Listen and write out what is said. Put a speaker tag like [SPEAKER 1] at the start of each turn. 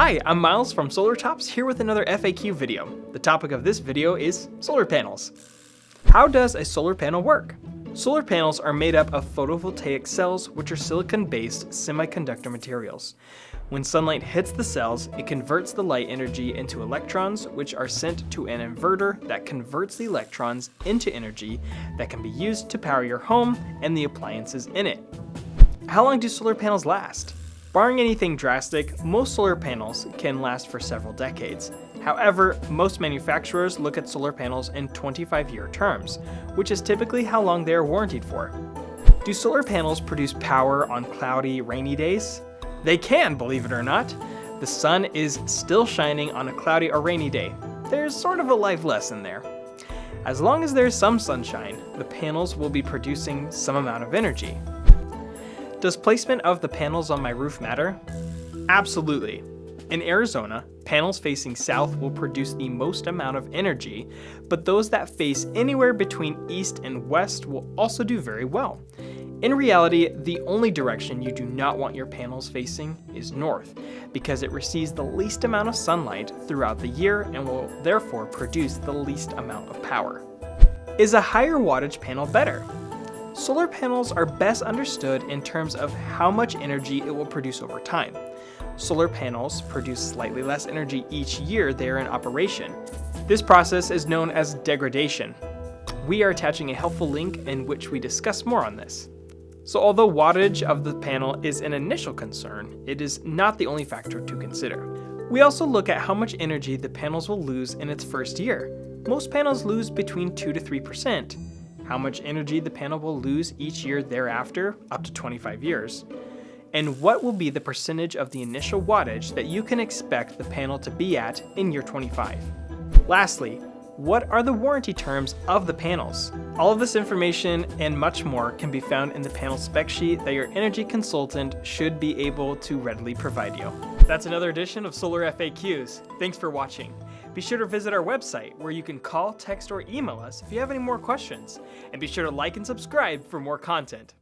[SPEAKER 1] Hi, I'm Miles from Solar Tops here with another FAQ video. The topic of this video is solar panels. How does a solar panel work? Solar panels are made up of photovoltaic cells, which are silicon-based semiconductor materials. When sunlight hits the cells, it converts the light energy into electrons, which are sent to an inverter that converts the electrons into energy that can be used to power your home and the appliances in it. How long do solar panels last? Barring anything drastic, most solar panels can last for several decades. However, most manufacturers look at solar panels in 25-year terms, which is typically how long they are warranted for. Do solar panels produce power on cloudy, rainy days? They can, believe it or not. The sun is still shining on a cloudy or rainy day. There's sort of a life lesson there. As long as there's some sunshine, the panels will be producing some amount of energy. Does placement of the panels on my roof matter? Absolutely. In Arizona, panels facing south will produce the most amount of energy, but those that face anywhere between east and west will also do very well. In reality, the only direction you do not want your panels facing is north, because it receives the least amount of sunlight throughout the year and will therefore produce the least amount of power. Is a higher wattage panel better? Solar panels are best understood in terms of how much energy it will produce over time. Solar panels produce slightly less energy each year they are in operation. This process is known as degradation. We are attaching a helpful link in which we discuss more on this. So although wattage of the panel is an initial concern, it is not the only factor to consider. We also look at how much energy the panels will lose in its first year. Most panels lose between 2 to 3%. How much energy the panel will lose each year thereafter, up to 25 years, and what will be the percentage of the initial wattage that you can expect the panel to be at in year 25. Lastly, what are the warranty terms of the panels? All of this information and much more can be found in the panel spec sheet that your energy consultant should be able to readily provide you. That's another edition of Solar FAQs. Thanks for watching. Be sure to visit our website where you can call, text, or email us if you have any more questions. And be sure to like and subscribe for more content.